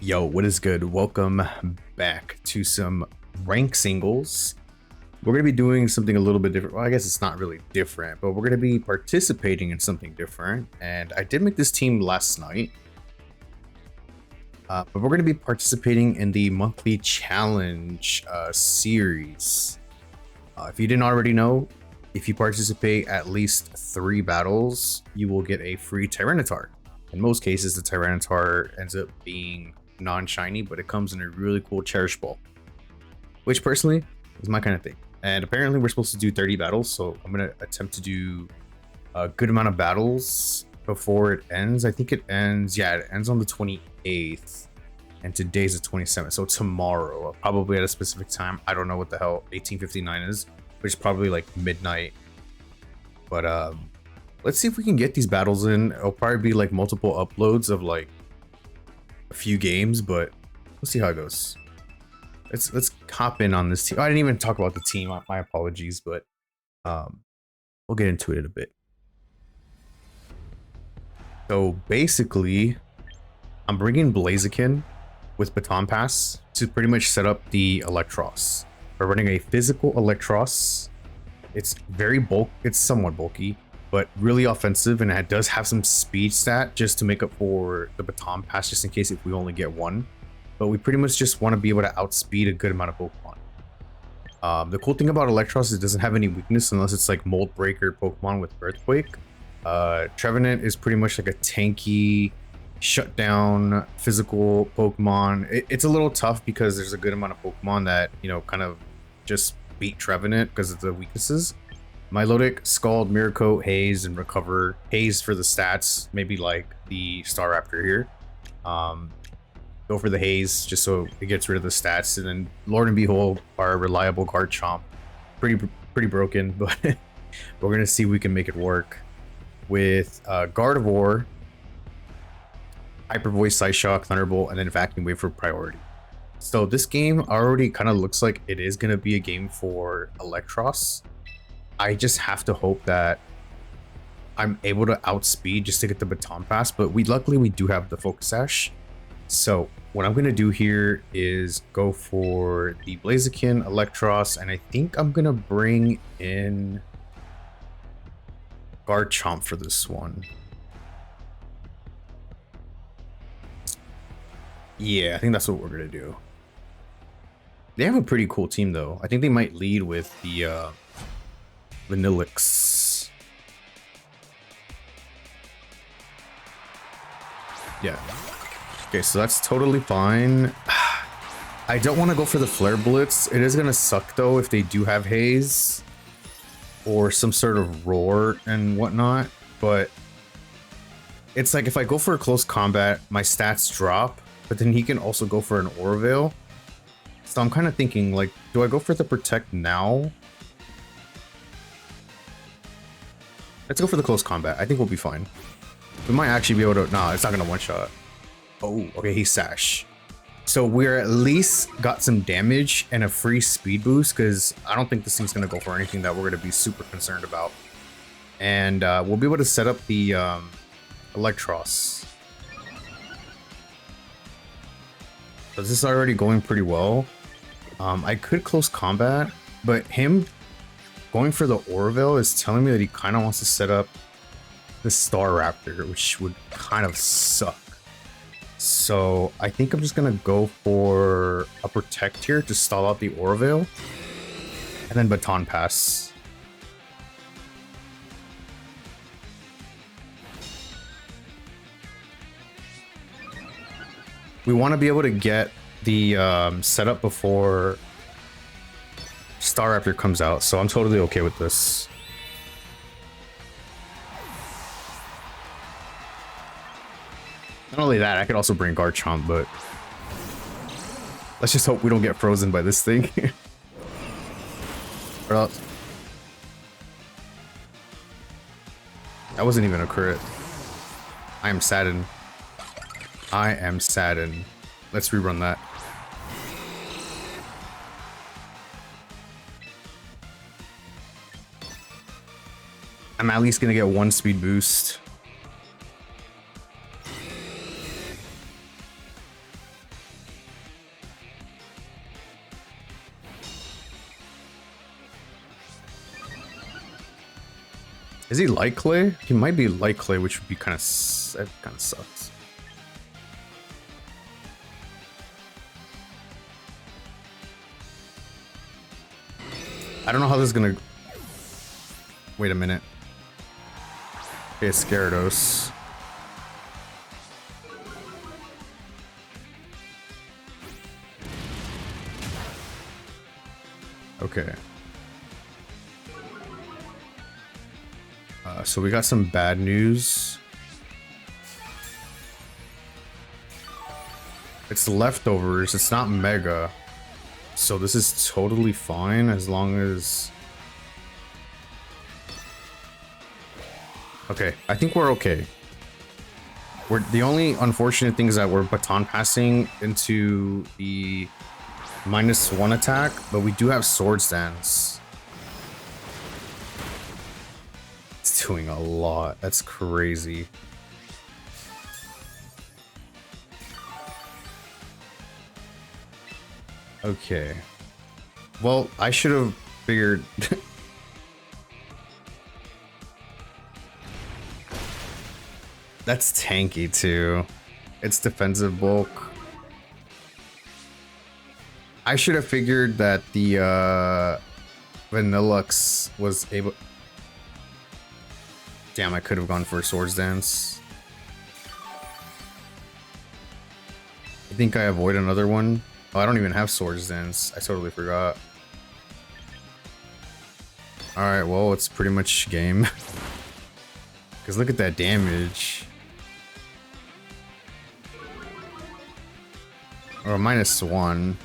Yo, what is good? Welcome back to some rank singles. We're going to be doing something a little bit different. Well, I guess it's not really different, but we're going to be participating in something different. And I did make this team last night. But we're going to be participating in the monthly challenge series. If you didn't already know, if you participate at least 3 battles, you will get a free Tyranitar. In most cases, the Tyranitar ends up being non-shiny, but it comes in a really cool Cherish Ball, which personally is my kind of thing. And apparently we're supposed to do 30 battles, so I'm going to attempt to do a good amount of battles before it ends. I think it ends, yeah, it ends on the 28th, and today's the 27th, so tomorrow, probably at a specific time. I don't know what the hell 1859 is, which is probably like midnight. But let's see if we can get these battles in. It'll probably be like multiple uploads of like a few games, but we'll see how it goes. Let's hop in on this team. I didn't even talk about the team. My apologies, but we'll get into it in a bit. So basically, I'm bringing Blaziken with Baton Pass to pretty much set up the Electros. We're running a physical Electros. It's very it's somewhat bulky, but really offensive, and it does have some speed stat just to make up for the Baton Pass, just in case if we only get one. But we pretty much just want to be able to outspeed a good amount of Pokemon. The cool thing about Electros is it doesn't have any weakness unless it's like Mold Breaker Pokemon with Earthquake. Trevenant is pretty much like a tanky, shutdown physical Pokemon. It's a little tough because there's a good amount of Pokemon that, you know, kind of just beat Trevenant because of the weaknesses. Milotic, Scald, Miracle, Haze, and Recover. Haze for the stats, maybe like the Staraptor here. Go for the Haze just so it gets rid of the stats, and then Lord and Behold, our reliable Garchomp. Pretty broken, but we're gonna see if we can make it work with Gardevoir, Hyper Voice, Psyshock, Thunderbolt, and then Vacuum Wave for priority. So this game already kind of looks like it is gonna be a game for Electros. I just have to hope that I'm able to outspeed just to get the Baton Pass, but luckily we do have the Focus Sash. So what I'm gonna do here is go for the Blaziken, Electros, and I think I'm gonna bring in Garchomp for this one. Yeah, I think that's what we're gonna do. They have a pretty cool team though. I think they might lead with the Vanillix. Yeah. Okay, so that's totally fine. I don't want to go for the Flare Blitz. It is gonna suck though if they do have Haze or some sort of Roar and whatnot, but it's like if I go for a close combat, my stats drop, but then he can also go for an Aura Veil. So I'm kind of thinking, like, do I go for the Protect now? Let's go for the close combat. I think we'll be fine. We might actually be able to... Nah, it's not going to one-shot. Oh, okay, he's Sash. So we're at least got some damage and a free speed boost, because I don't think this thing's going to go for anything that we're going to be super concerned about. And we'll be able to set up the Electros. So this is already going pretty well. I could close combat, but him going for the Orville is telling me that he kind of wants to set up the Staraptor, which would kind of suck. So I think I'm just gonna go for a Protect here to stall out the Orville, and then Baton Pass. We want to be able to get the setup before Staraptor comes out, so I'm totally okay with this. Not only that, I could also bring Garchomp, but let's just hope we don't get frozen by this thing. Or else... That wasn't even a crit. I am saddened. I am saddened. Let's rerun that. I'm at least gonna get one speed boost. Is he light clay? He might be light clay, which would be kind of that kind of sucks. I don't know how this is gonna. Wait a minute. Okay, it's Gyarados. Okay. So we got some bad news. It's leftovers. It's not mega. So this is totally fine as long as... Okay, I think we're okay. The only unfortunate thing is that we're baton passing into the -1 attack, but we do have Swords Dance. It's doing a lot. That's crazy. Okay. Well, I should have figured... That's tanky too. It's defensive bulk. I should have figured that the Vanillux was able... Damn, I could have gone for a Swords Dance. I think I avoid another one. Oh, I don't even have Swords Dance. I totally forgot. Alright, well, it's pretty much game. Because look at that damage. Or -1.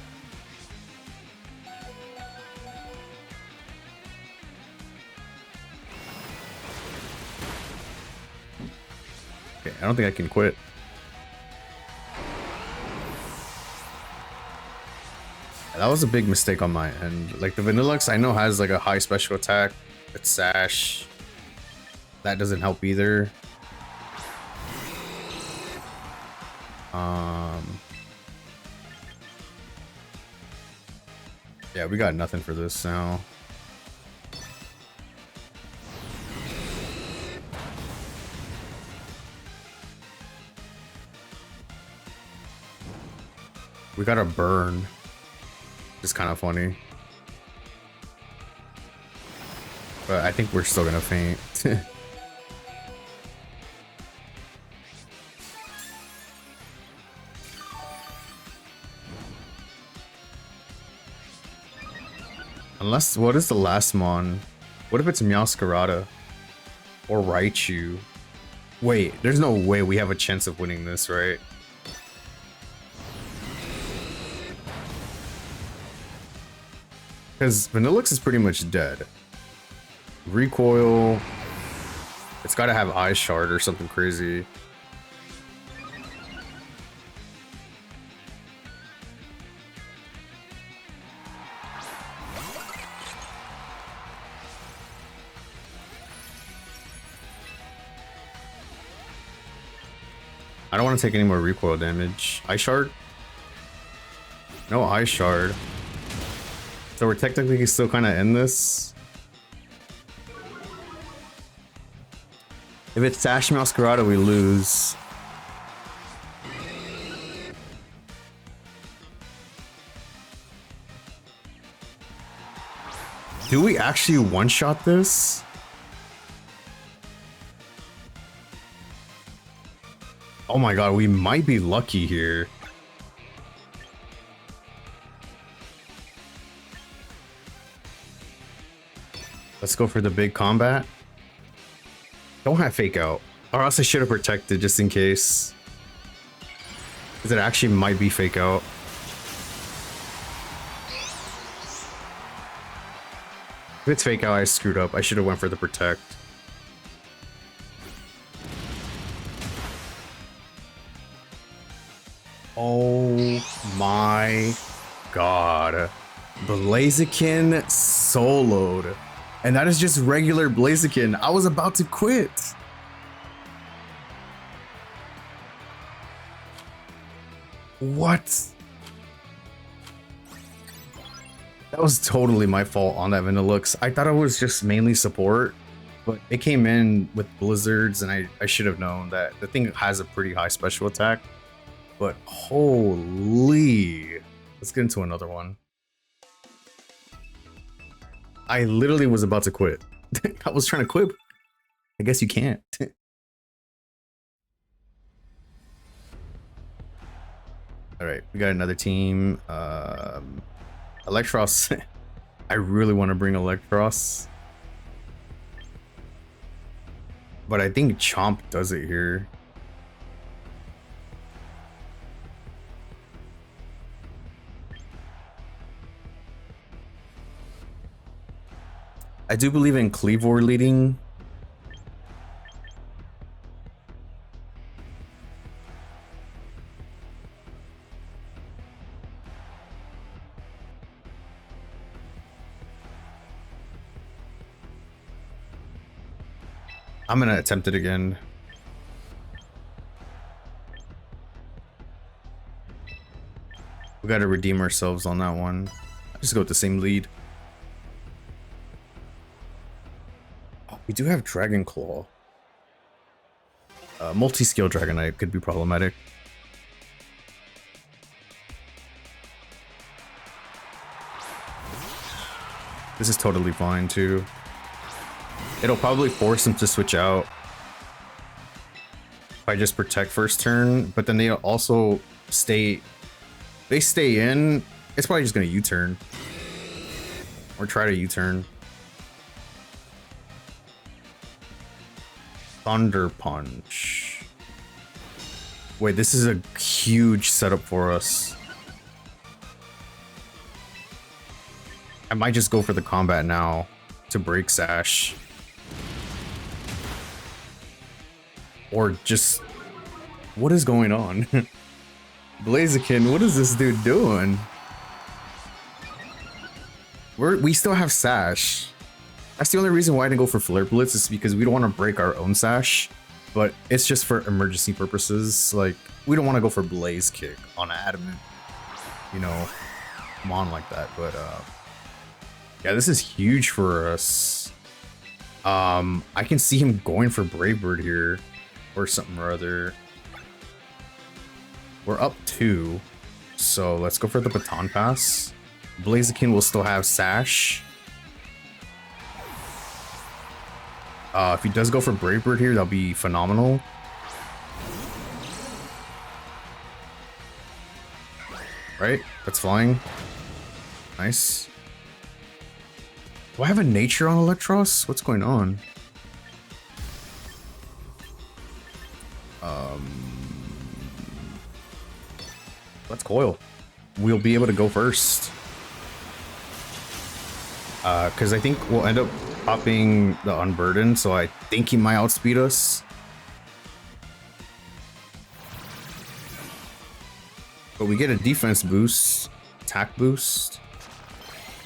Okay, I don't think I can quit. That was a big mistake on my end. Like the Vanillux I know has like a high special attack. It's Sash. That doesn't help either. Yeah, we got nothing for this now. We got a burn. It's kind of funny. But I think we're still gonna faint. Unless, what is the last mon? What if it's Meowscarada? Or Raichu? Wait, there's no way we have a chance of winning this, right? Because Vanillux is pretty much dead. Recoil. It's gotta have Eye Shard or something crazy. I don't want to take any more recoil damage. Eye Shard? No Eye Shard. So we're technically still kind of in this. If it's Sash Meowscarada, we lose. Do we actually one-shot this? Oh my god, we might be lucky here. Let's go for the big combat. Don't have Fake Out. Or else I should have protected just in case. Because it actually might be Fake Out. If it's Fake Out, I screwed up. I should have went for the protect. Oh my god. Blaziken soloed. And that is just regular Blaziken. I was about to quit. What? That was totally my fault on that Vanillux. I thought it was just mainly support. But it came in with blizzards, and I should have known that the thing has a pretty high special attack. But holy, let's get into another one. I literally was about to quit. I was trying to quit. I guess you can't. All right, we got another team. Electros. I really want to bring Electros, but I think Chomp does it here. I do believe in Cleavor leading. I'm gonna attempt it again. We gotta redeem ourselves on that one. Just go with the same lead. Oh, we do have Dragon Claw. Multi-scale Dragonite could be problematic. This is totally fine too. It'll probably force him to switch out if I just protect first turn, but then they also stay in. It's probably just gonna U-turn or try to U-turn. Thunder Punch. Wait, this is a huge setup for us. I might just go for the combat now to break Sash. Or just... What is going on? Blaziken, what is this dude doing? We still have Sash. That's the only reason why I didn't go for Flare Blitz, is because we don't want to break our own Sash. But it's just for emergency purposes. Like, we don't want to go for Blaze Kick on Adamant. You know, come on like that. But, yeah, this is huge for us. I can see him going for Brave Bird here. Or something or other. We're up 2. So let's go for the Baton Pass. Blaziken will still have Sash. If he does go for Brave Bird here, that'll be phenomenal. Right? That's flying. Nice. Do I have a nature on Electros? What's going on? Let's coil. We'll be able to go first. Because I think we'll end up popping the Unburden, so I think he might outspeed us. But we get a defense boost, attack boost.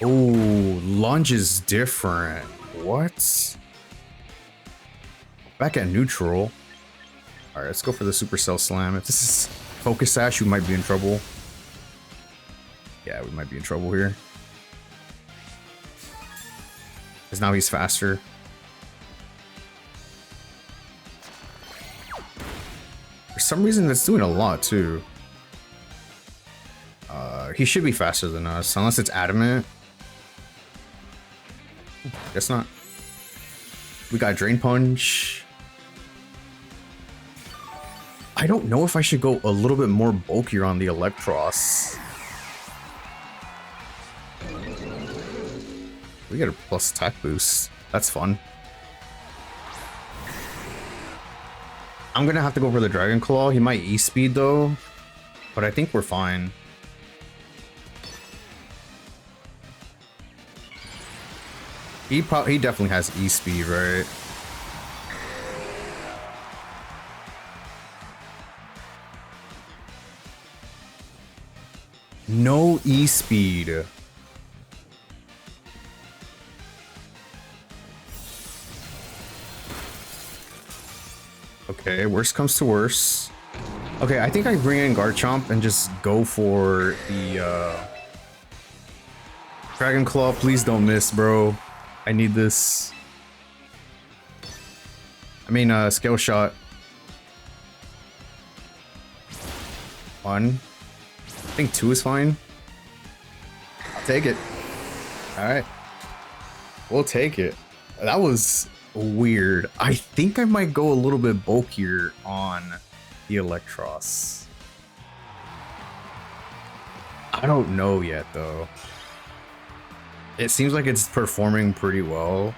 Oh, lunge is different. What? Back at neutral. All right, let's go for the Supercell Slam. If this is Focus Sash, we might be in trouble. Yeah, we might be in trouble here. Because now he's faster. For some reason, that's doing a lot, too. He should be faster than us, unless it's Adamant. Guess not. We got Drain Punch. I don't know if I should go a little bit more bulkier on the Electros. We get a plus attack boost. That's fun. I'm gonna have to go for the Dragon Claw. He might E-speed though, but I think we're fine. He definitely has E-speed, right? No E-speed. Okay, worst comes to worst. Okay, I think I bring in Garchomp and just go for the Dragon Claw. Please don't miss, bro. I need this. I mean, skill shot. 1. I think 2 is fine. I'll take it. Alright. We'll take it. That was weird. I think I might go a little bit bulkier on the Electros. I don't know yet, though. It seems like it's performing pretty well.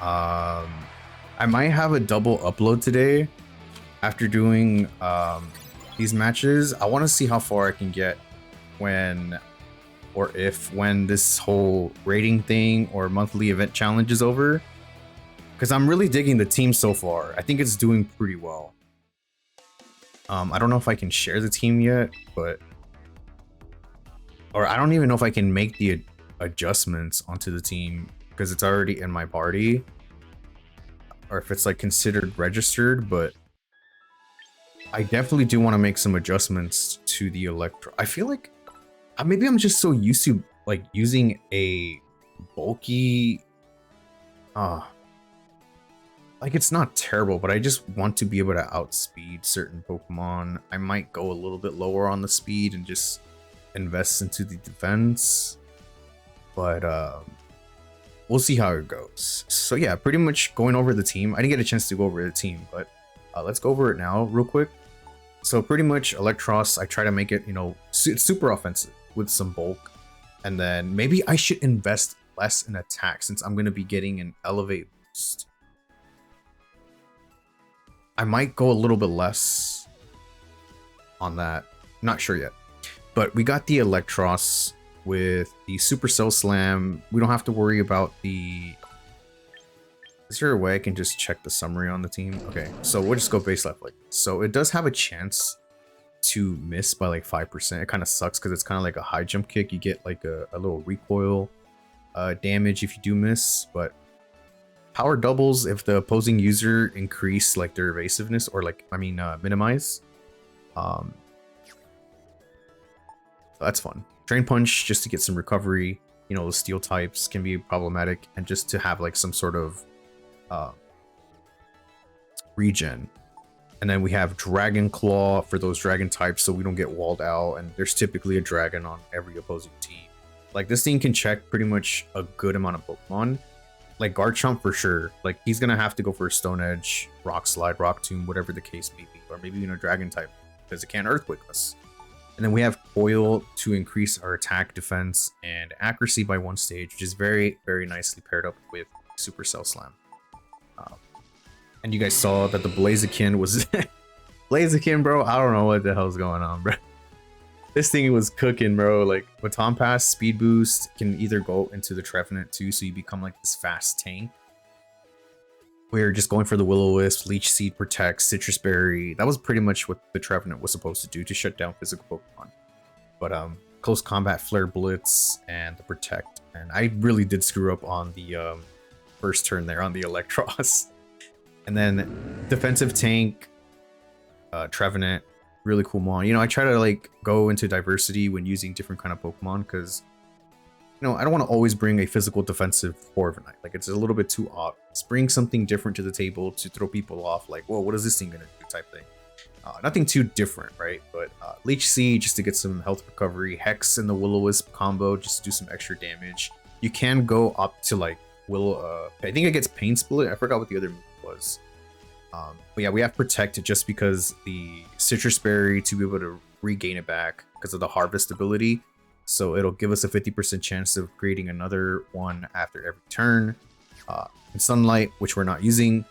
I might have a double upload today after doing these matches. I want to see how far I can get when this whole rating thing or monthly event challenge is over, because I'm really digging the team so far. I think it's doing pretty well. I don't know if I can share the team yet, or I don't even know if I can make the adjustments onto the team because it's already in my party, or if it's like considered registered. But I definitely do want to make some adjustments to the Electro. I feel like maybe I'm just so used to like using a bulky, like it's not terrible, but I just want to be able to outspeed certain Pokemon. I might go a little bit lower on the speed and just invest into the defense, but we'll see how it goes. So yeah, pretty much going over the team. I didn't get a chance to go over the team, but let's go over it now real quick. So pretty much Electros, I try to make it, you know, super offensive with some bulk, and then maybe I should invest less in attack since I'm going to be getting an elevate boost. I might go a little bit less on that, not sure yet. But we got the Electros with the Supercell Slam. We don't have to worry about the... Is there a way I can just check the summary on the team? Okay, so we'll just go base left like this. So it does have a chance to miss by like 5%. It kind of sucks because it's kind of like a high jump kick. You get like a little recoil damage if you do miss, but power doubles if the opposing user increase like their evasiveness, or like, I mean, minimize. So that's fun. Drain Punch just to get some recovery. You know, the steel types can be problematic, and just to have like some sort of regen. And then we have Dragon Claw for those dragon types so we don't get walled out, and there's typically a dragon on every opposing team. Like this thing can check pretty much a good amount of Pokemon. Like Garchomp for sure. Like he's gonna have to go for a Stone Edge, Rock Slide, Rock Tomb, whatever the case may be, or maybe even a Dragon type because it can't Earthquake us. And then we have Coil to increase our attack, defense, and accuracy by 1 stage, which is very, very nicely paired up with Supercell Slam. And you guys saw that the Blaziken was... Blaziken, bro, I don't know what the hell's going on, bro. This thing was cooking, bro. Like, Baton Pass, Speed Boost can either go into the Trevenant too, so you become like this fast tank. We're just going for the Will-O-Wisp, Leech Seed, Protect, Citrus Berry. That was pretty much what the Trevenant was supposed to do to shut down physical Pokemon. But Close Combat, Flare Blitz, and the Protect. And I really did screw up on the first turn there on the Electros. And then Defensive Tank, Trevenant, really cool mon. You know, I try to like go into diversity when using different kind of Pokemon because, you know, I don't want to always bring a physical defensive Corviknight. Like, it's a little bit too odd. Let's bring something different to the table to throw people off. Like, whoa, what is this thing gonna do? Type thing. Nothing too different, right? But Leech Seed just to get some health recovery. Hex and the Will-O-Wisp combo just to do some extra damage. You can go up to like I think it gets Pain Split. I forgot what the other move was. But yeah, we have Protect just because the Citrus Berry to be able to regain it back because of the Harvest ability. So it'll give us a 50% chance of creating another one after every turn. And Sunlight, which we're not using,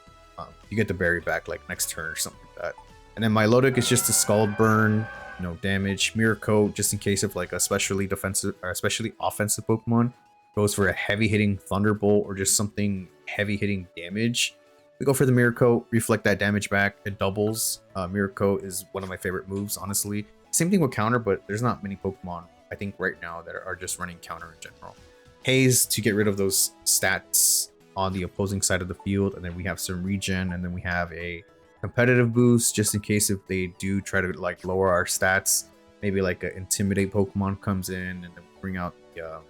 you get the berry back like next turn or something like that. And then Milotic is just a Scald Burn, no damage. Mirror Coat, just in case of like especially defensive or especially offensive Pokemon goes for a heavy hitting Thunderbolt or just something heavy hitting damage. We go for the Mirror Coat, reflect that damage back. It doubles. Mirror Coat is one of my favorite moves, honestly. Same thing with Counter, but there's not many Pokemon, I think, right now that are just running Counter in general. Haze to get rid of those stats on the opposing side of the field, and then we have some regen, and then we have a competitive boost just in case if they do try to like lower our stats. Maybe like an Intimidate Pokemon comes in, and then we bring out the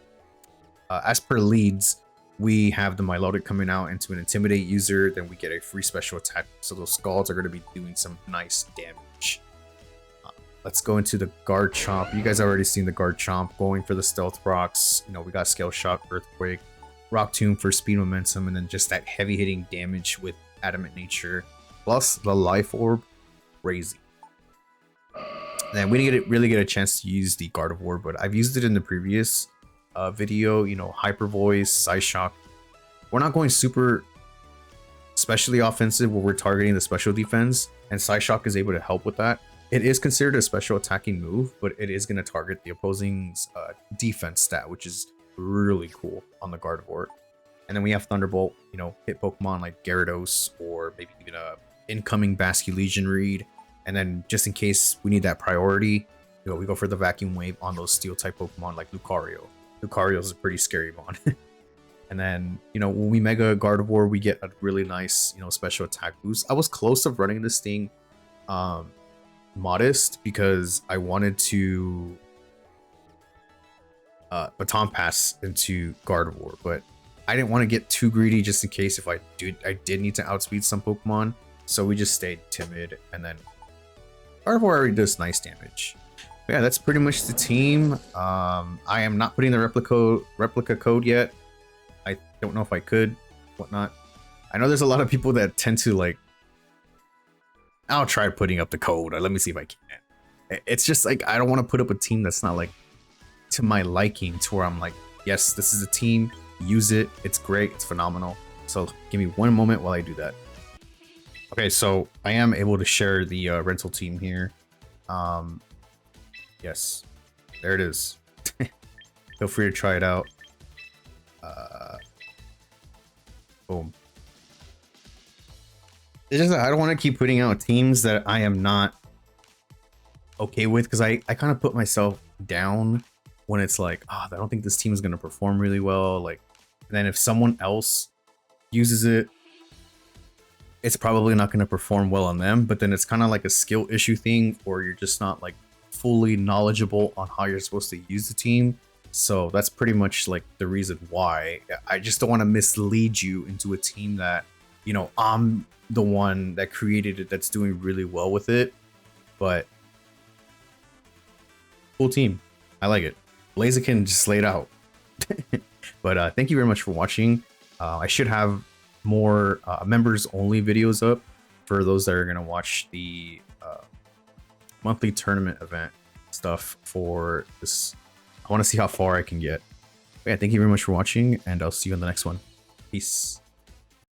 as per leads. we have the Milotic coming out into an Intimidate user, then we get a free special attack. So those Scalds are going to be doing some nice damage. Let's go into the Guard Chomp. You guys already seen the Guard Chomp going for the Stealth Rocks. You know, we got Scale Shock, Earthquake, Rock Tomb for speed momentum, and then just that heavy hitting damage with Adamant Nature. Plus the Life Orb, crazy. And we didn't really get a chance to use the Gardevoir, but I've used it in the previous video. You know, Hyper Voice, Psyshock. We're not going super specially offensive where we're targeting the special defense, and Psyshock is able to help with that. It is considered a special attacking move, but it is going to target the opposing's defense stat, which is really cool on the Gardevoir. And then we have Thunderbolt, you know, hit Pokemon like Gyarados or maybe even a incoming Basculegion read. And then just in case we need that priority, you know, we go for the Vacuum Wave on those Steel type Pokemon like Lucario. Lucario is a pretty scary mon. And then, you know, when we Mega Gardevoir, we get a really nice, you know, special attack boost. I was close to running this thing modest because I wanted to Baton Pass into Gardevoir, but I didn't want to get too greedy just in case if I did need to outspeed some Pokemon. So we just stayed timid, and then Gardevoir already does nice damage. But yeah, that's pretty much the team. I am not putting the replica code yet. I don't know if I could, whatnot. I know there's a lot of people that tend to like, I'll try putting up the code. Let me see if I can. It's just like, I don't want to put up a team that's not like to my liking, to where I'm like, yes, this is a team, use it, it's great, it's phenomenal. So give me one moment while I do that. Okay, so I am able to share the rental team here. Yes, there it is. Feel free to try it out. Boom. It's just that I don't want to keep putting out teams that I am not okay with, because I kind of put myself down when it's like, oh, I don't think this team is going to perform really well. Like, and then if someone else uses it, it's probably not going to perform well on them. But then it's kind of like a skill issue thing, or you're just not like fully knowledgeable on how you're supposed to use the team. So that's pretty much like the reason why. I just don't want to mislead you into a team that, you know, I'm the one that created it that's doing really well with it. But cool team. I like it. Blaziken just laid out. But thank you very much for watching. I should have more members only videos up for those that are going to watch the monthly tournament event stuff for this. I want to see how far I can get. But yeah, thank you very much for watching, and I'll see you on the next one. Peace.